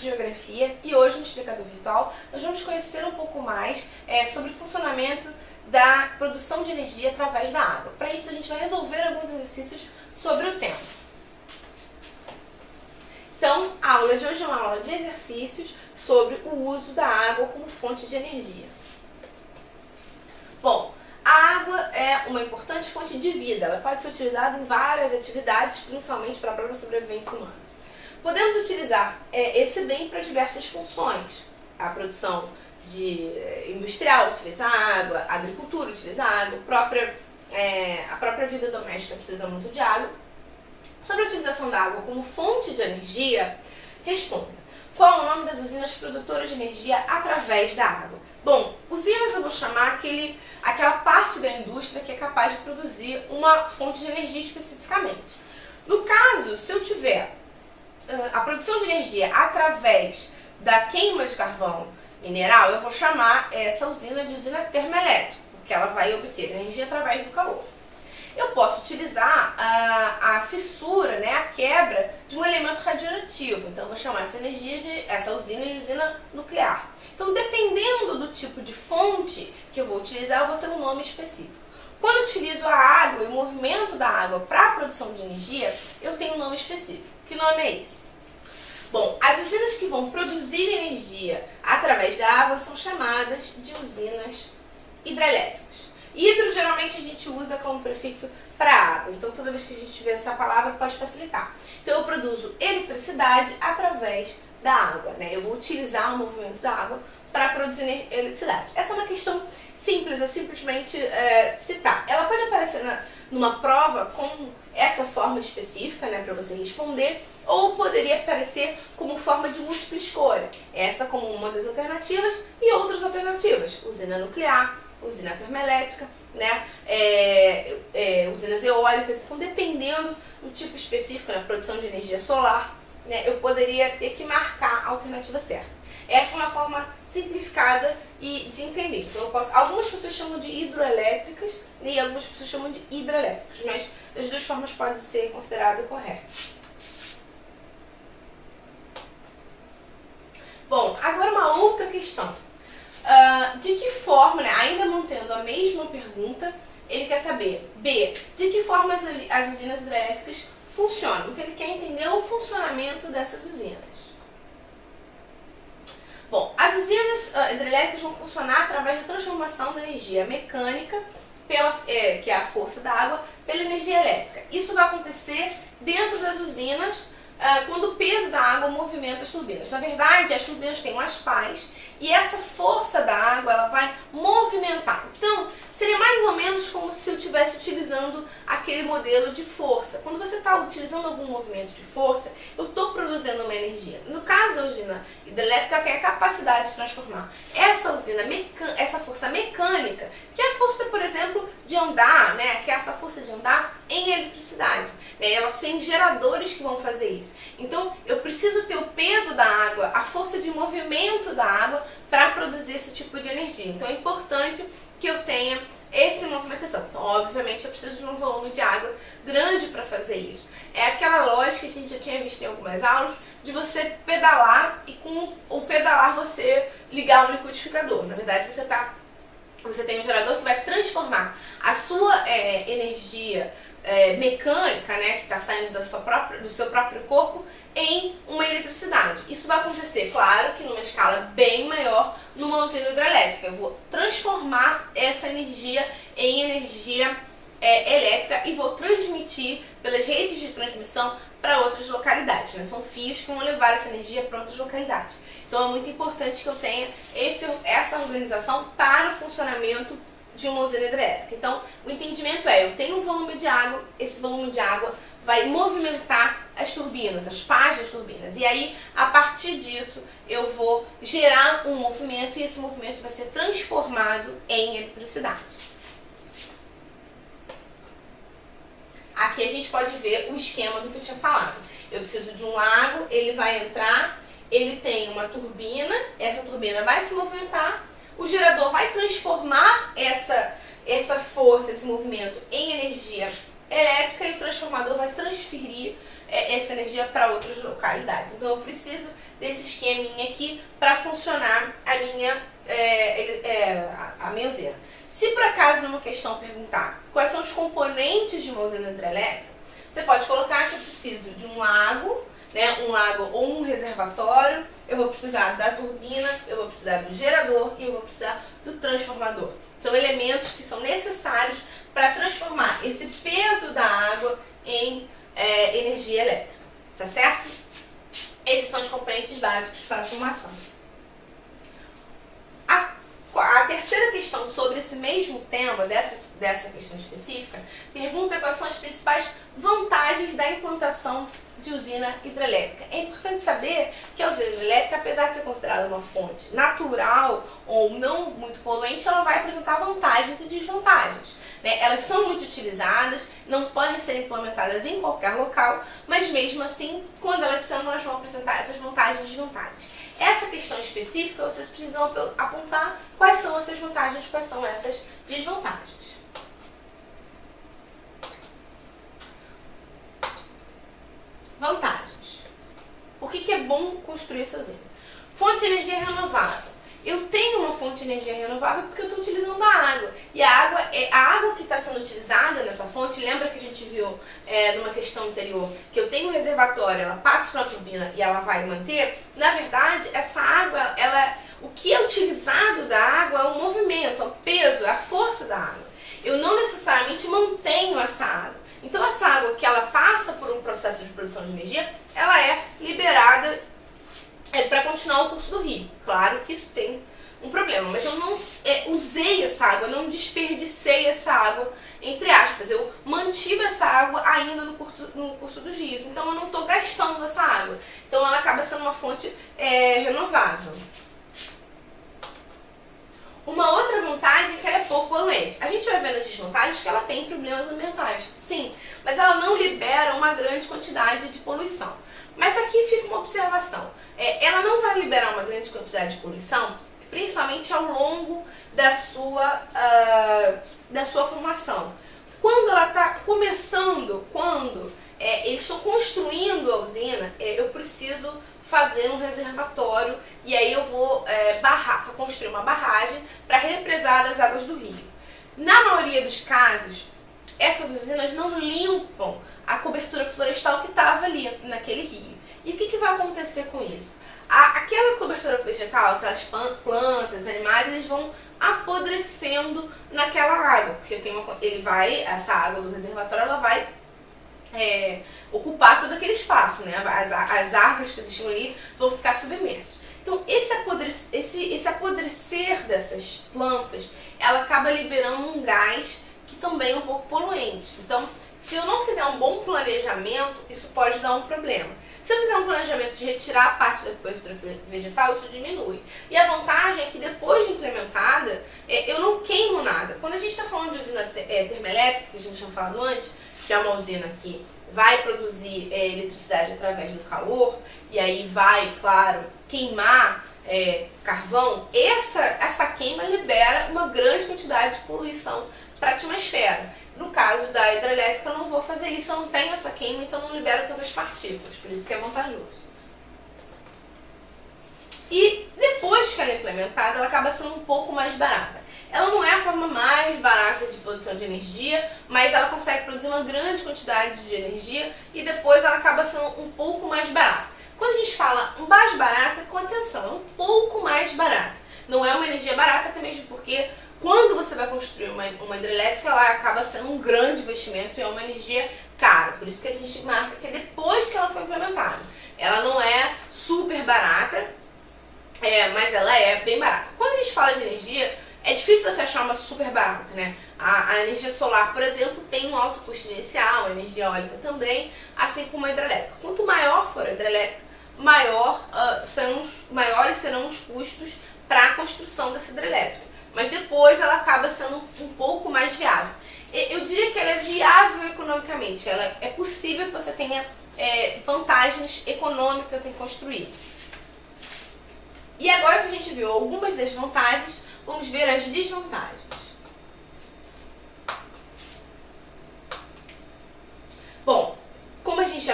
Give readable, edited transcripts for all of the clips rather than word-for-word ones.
Geografia e hoje no Explicador Virtual nós vamos conhecer um pouco mais sobre o funcionamento da produção de energia através da água. Para isso a gente vai resolver alguns exercícios sobre o tema. Então, a aula de hoje é uma aula de exercícios sobre o uso da água como fonte de energia. Bom, a água é uma importante fonte de vida, ela pode ser utilizada em várias atividades, principalmente para a própria sobrevivência humana. Podemos utilizar esse bem para diversas funções. A produção industrial utiliza água, a agricultura utiliza água, a própria vida doméstica precisa muito de água. Sobre a utilização da água como fonte de energia, responda. Qual é o nome das usinas produtoras de energia através da água? Bom, usinas eu vou chamar aquela parte da indústria que é capaz de produzir uma fonte de energia especificamente. No caso, se eu tiver a produção de energia através da queima de carvão mineral, eu vou chamar essa usina de usina termoelétrica, porque ela vai obter energia através do calor. Eu posso utilizar a fissura, a quebra de um elemento radioativo. Então, eu vou chamar essa usina de usina nuclear. Então, dependendo do tipo de fonte que eu vou utilizar, eu vou ter um nome específico. Quando eu utilizo a água e o movimento da água para a produção de energia, eu tenho um nome específico. Que nome é esse? Bom, as usinas que vão produzir energia através da água são chamadas de usinas hidrelétricas. Hidro, geralmente, a gente usa como prefixo para água. Então, toda vez que a gente vê essa palavra, pode facilitar. Então, eu produzo eletricidade através da água, Eu vou utilizar o movimento da água para produzir eletricidade. Essa é uma questão simples, é simplesmente citar. Ela pode aparecer numa prova com essa forma específica, para você responder, ou poderia aparecer como forma de múltipla escolha. Essa como uma das alternativas e outras alternativas. Usina nuclear, usina termoelétrica, usinas eólicas. Então, dependendo do tipo específico, produção de energia solar, eu poderia ter que marcar a alternativa certa. Essa é uma forma simplificada e de entender. Então, algumas pessoas chamam de hidroelétricas e algumas pessoas chamam de hidrelétricas, mas das duas formas pode ser considerado correto. Bom, agora uma outra questão. De que forma, ainda mantendo a mesma pergunta, ele quer saber, B, de que forma as usinas hidrelétricas funcionam? Então, ele quer entender o funcionamento dessas usinas. Bom, as usinas hidrelétricas vão funcionar através da transformação da energia mecânica, que é a força da água, pela energia elétrica. Isso vai acontecer dentro das usinas quando o peso da água movimenta as turbinas. Na verdade, as turbinas têm umas pás e essa força da água ela vai movimentar. Então, seria mais ou menos como se eu estivesse utilizando aquele modelo de força. Quando você está utilizando algum movimento de força, eu estou produzindo uma energia. No caso da usina hidrelétrica, tem a capacidade de transformar essa força mecânica, que é a força, por exemplo, de andar, que é essa força de andar, em eletricidade. Elas têm geradores que vão fazer isso. Então, eu preciso ter o peso da água, a força de movimento da água para produzir esse tipo de energia. Então, é importante que eu tenha essa movimentação. Então, obviamente, eu preciso de um volume de água grande para fazer isso. É aquela lógica que a gente já tinha visto em algumas aulas, de você pedalar e com o pedalar você ligar um liquidificador. Na verdade, você tem um gerador que vai transformar a sua energia mecânica, que está saindo do seu próprio corpo, em uma eletricidade. Isso vai acontecer, claro, que numa escala bem maior numa usina hidrelétrica. Eu vou transformar essa energia em energia elétrica e vou transmitir pelas redes de transmissão para outras localidades. São fios que vão levar essa energia para outras localidades. Então, é muito importante que eu tenha essa organização para o funcionamento de uma usina hidrelétrica. Então, o entendimento eu tenho um volume de água, esse volume de água vai movimentar as turbinas, as pás das turbinas. E aí, a partir disso, eu vou gerar um movimento e esse movimento vai ser transformado em eletricidade. Aqui a gente pode ver o esquema do que eu tinha falado. Eu preciso de um lago, ele vai entrar, ele tem uma turbina, essa turbina vai se movimentar, o gerador vai transformar essa força, esse movimento em energia elétrica e o transformador vai transferir essa energia para outras localidades. Então eu preciso desse esqueminha aqui para funcionar a minha usina. Se por acaso numa questão perguntar quais são os componentes de uma usina hidrelétrica, você pode colocar que eu preciso de um lago, né, um lago ou um reservatório, eu vou precisar da turbina, eu vou precisar do gerador e eu vou precisar do transformador. São elementos que são necessários para transformar esse peso da água em energia elétrica, tá certo? Esses são os componentes básicos para a formação. A terceira questão sobre esse mesmo tema, dessa questão específica, pergunta quais são as principais vantagens da implantação de usina hidrelétrica. É importante saber que a usina hidrelétrica, apesar de ser considerada uma fonte natural ou não muito poluente, ela vai apresentar vantagens e desvantagens, né? Elas são muito utilizadas, não podem ser implementadas em qualquer local, mas mesmo assim, quando elas são, elas vão apresentar essas vantagens e desvantagens. Essa questão específica, vocês precisam apontar quais são essas vantagens, quais são essas desvantagens. Vantagens. Por que é bom construir essa usina? Fonte de energia renovável. Eu tenho uma fonte de energia renovável porque eu estou utilizando a água. E a água que está sendo utilizada nessa fonte, lembra que a gente viu numa questão anterior, que eu tenho um reservatório, ela passa para a turbina e ela vai manter? Na verdade, essa água, o que é utilizado da água é o movimento, é o peso, é a força da água. Eu não necessariamente mantenho essa água. Então essa água que ela passa por um processo de produção de energia, ela é liberada para continuar o curso do rio. Claro que isso tem um problema, mas eu não usei essa água, não desperdicei essa água, entre aspas. Eu mantive essa água ainda no curso dos rios, então eu não estou gastando essa água. Então ela acaba sendo uma fonte renovável. Uma outra vantagem é que ela é pouco poluente. A gente vai ver nas desvantagens que ela tem problemas ambientais, sim, mas ela não libera uma grande quantidade de poluição. Mas aqui fica uma observação. Ela não vai liberar uma grande quantidade de poluição, principalmente ao longo da sua formação. Quando ela está começando, quando eles estão construindo a usina, eu preciso fazer um reservatório e aí eu vou construir uma barragem para represar as águas do rio. Na maioria dos casos, essas usinas não limpam a cobertura florestal que estava ali naquele rio. E o que vai acontecer com isso? Aquela cobertura vegetal, aquelas plantas, animais, eles vão apodrecendo naquela água, porque essa água do reservatório, ela vai ocupar todo aquele espaço, né? As árvores que existiam ali vão ficar submersas. Então esse apodrecer dessas plantas, ela acaba liberando um gás que também é um pouco poluente. Então, se eu não fizer um bom planejamento, isso pode dar um problema. Se eu fizer um planejamento de retirar a parte da cobertura vegetal, isso diminui. E a vantagem é que depois de implementada, eu não queimo nada. Quando a gente está falando de usina termoelétrica, que a gente tinha falado antes, que é uma usina que vai produzir eletricidade através do calor, e aí vai, claro, queimar carvão, essa queima libera uma grande quantidade de poluição para a atmosfera. No caso da hidrelétrica, eu não vou fazer isso, eu não tenho essa queima, então não libero tantas partículas, por isso que é vantajoso. E depois que ela é implementada, ela acaba sendo um pouco mais barata. Ela não é a forma mais barata de produção de energia, mas ela consegue produzir uma grande quantidade de energia e depois ela acaba sendo um pouco mais barata. Quando a gente fala mais barata, com atenção, é um pouco mais barata. Não é uma energia barata, até mesmo porque quando você vai construir uma hidrelétrica, ela acaba sendo um grande investimento e é uma energia cara. Por isso que a gente marca que é depois que ela foi implementada. Ela não é super barata, mas ela é bem barata. Quando a gente fala de energia, é difícil você achar uma super barata, né? A energia solar, por exemplo, tem um alto custo inicial, a energia eólica também, assim como a hidrelétrica. Quanto maior for a hidrelétrica, maiores serão os custos para a construção dessa hidrelétrica. Mas depois ela acaba sendo um pouco mais viável. Eu diria que ela é viável economicamente. É possível que você tenha vantagens econômicas em construir. E agora que a gente viu algumas das vantagens, vamos ver as desvantagens.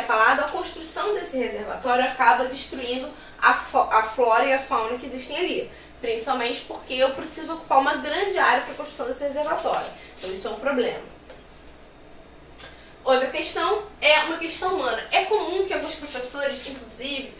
tinha falado, a construção desse reservatório acaba destruindo a flora e a fauna que existem ali. Principalmente porque eu preciso ocupar uma grande área para a construção desse reservatório. Então isso é um problema. Outra questão é uma questão humana. É comum que alguns professores, inclusive,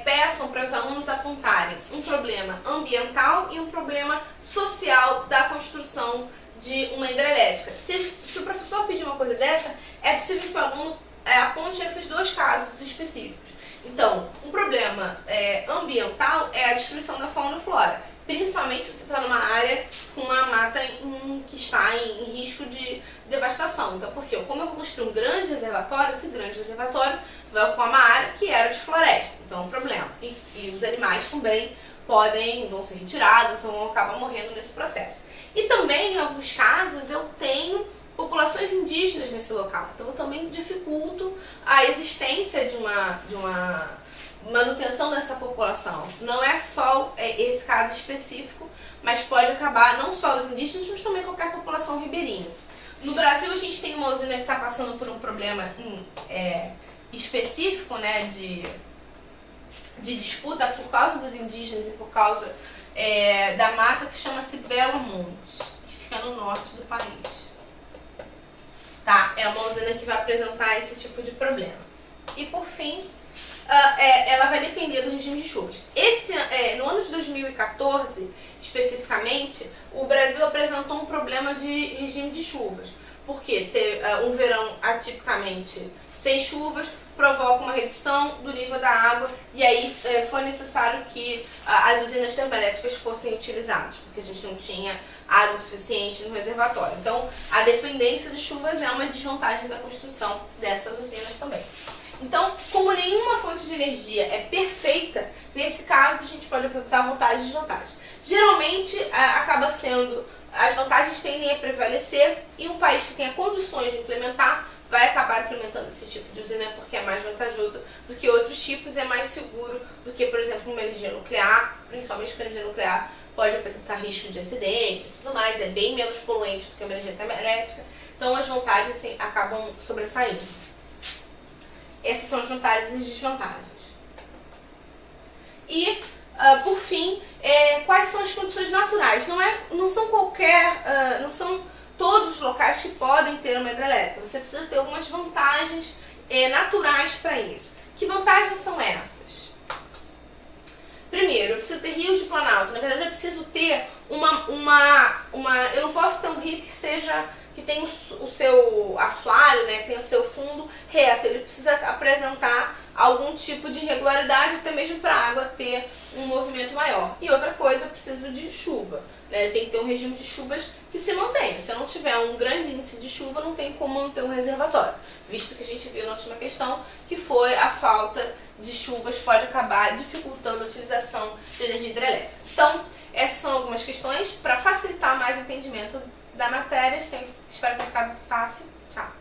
peçam para os alunos apontarem um problema ambiental e um problema social da construção de uma hidrelétrica. Se o professor pedir uma coisa dessa, é possível que o aluno aponte esses dois casos específicos. Então, um problema ambiental é a destruição da fauna e flora, principalmente se você está numa área com uma mata que está em risco de devastação. Então, porque como eu vou construir um grande reservatório, esse grande reservatório vai ocupar uma área que era de floresta. Então, é um problema. E os animais também vão ser retirados, vão acabar morrendo nesse processo. E também, em alguns casos, eu tenho populações indígenas nesse local. Então, eu também dificulto a existência de uma manutenção dessa população. Não é só esse caso específico, mas pode acabar não só os indígenas, mas também qualquer população ribeirinha. No Brasil, a gente tem uma usina que está passando por um problema específico, né, de disputa por causa dos indígenas e por causa da mata, que chama-se Belo Monte, que fica no norte do país. Tá? É uma usina que vai apresentar esse tipo de problema. E por fim, ela vai depender do regime de chuvas. No ano de 2014, especificamente, o Brasil apresentou um problema de regime de chuvas, porque um verão atipicamente sem chuvas provoca uma redução do nível da água, e aí foi necessário que as usinas termoelétricas fossem utilizadas, porque a gente não tinha água suficiente no reservatório. Então, a dependência de chuvas é uma desvantagem da construção dessas usinas também. Então, como nenhuma fonte de energia é perfeita, nesse caso a gente pode apresentar vantagens e desvantagens. Geralmente, acaba sendo, as vantagens tendem a prevalecer, e um país que tenha condições de implementar vai acabar implementando esse tipo de usina porque é mais vantajoso do que outros tipos, é mais seguro do que, por exemplo, uma energia nuclear, principalmente porque a energia nuclear pode apresentar risco de acidente e tudo mais, é bem menos poluente do que uma energia termoelétrica, então as vantagens assim, acabam sobressaindo. Essas são as vantagens e as desvantagens. E, por fim, quais são as condições naturais? Não são todos os locais que podem ter uma hidrelétrica. Você precisa ter algumas vantagens naturais para isso. Que vantagens são essas? Primeiro, eu preciso ter rios de planalto. Na verdade, eu preciso ter eu não posso ter um rio que tem o seu assoalho, né, tem o seu fundo reto. Ele precisa apresentar algum tipo de irregularidade, até mesmo para a água ter um movimento maior. E outra coisa, eu preciso de chuva. Né, tem que ter um regime de chuvas que se mantenha. Se eu não tiver um grande índice de chuva, não tem como manter um reservatório. Visto que a gente viu na última questão, que foi a falta de chuvas pode acabar dificultando a utilização de energia hidrelétrica. Então, essas são algumas questões para facilitar mais o entendimento da matéria. Espero que tenha ficado fácil. Tchau!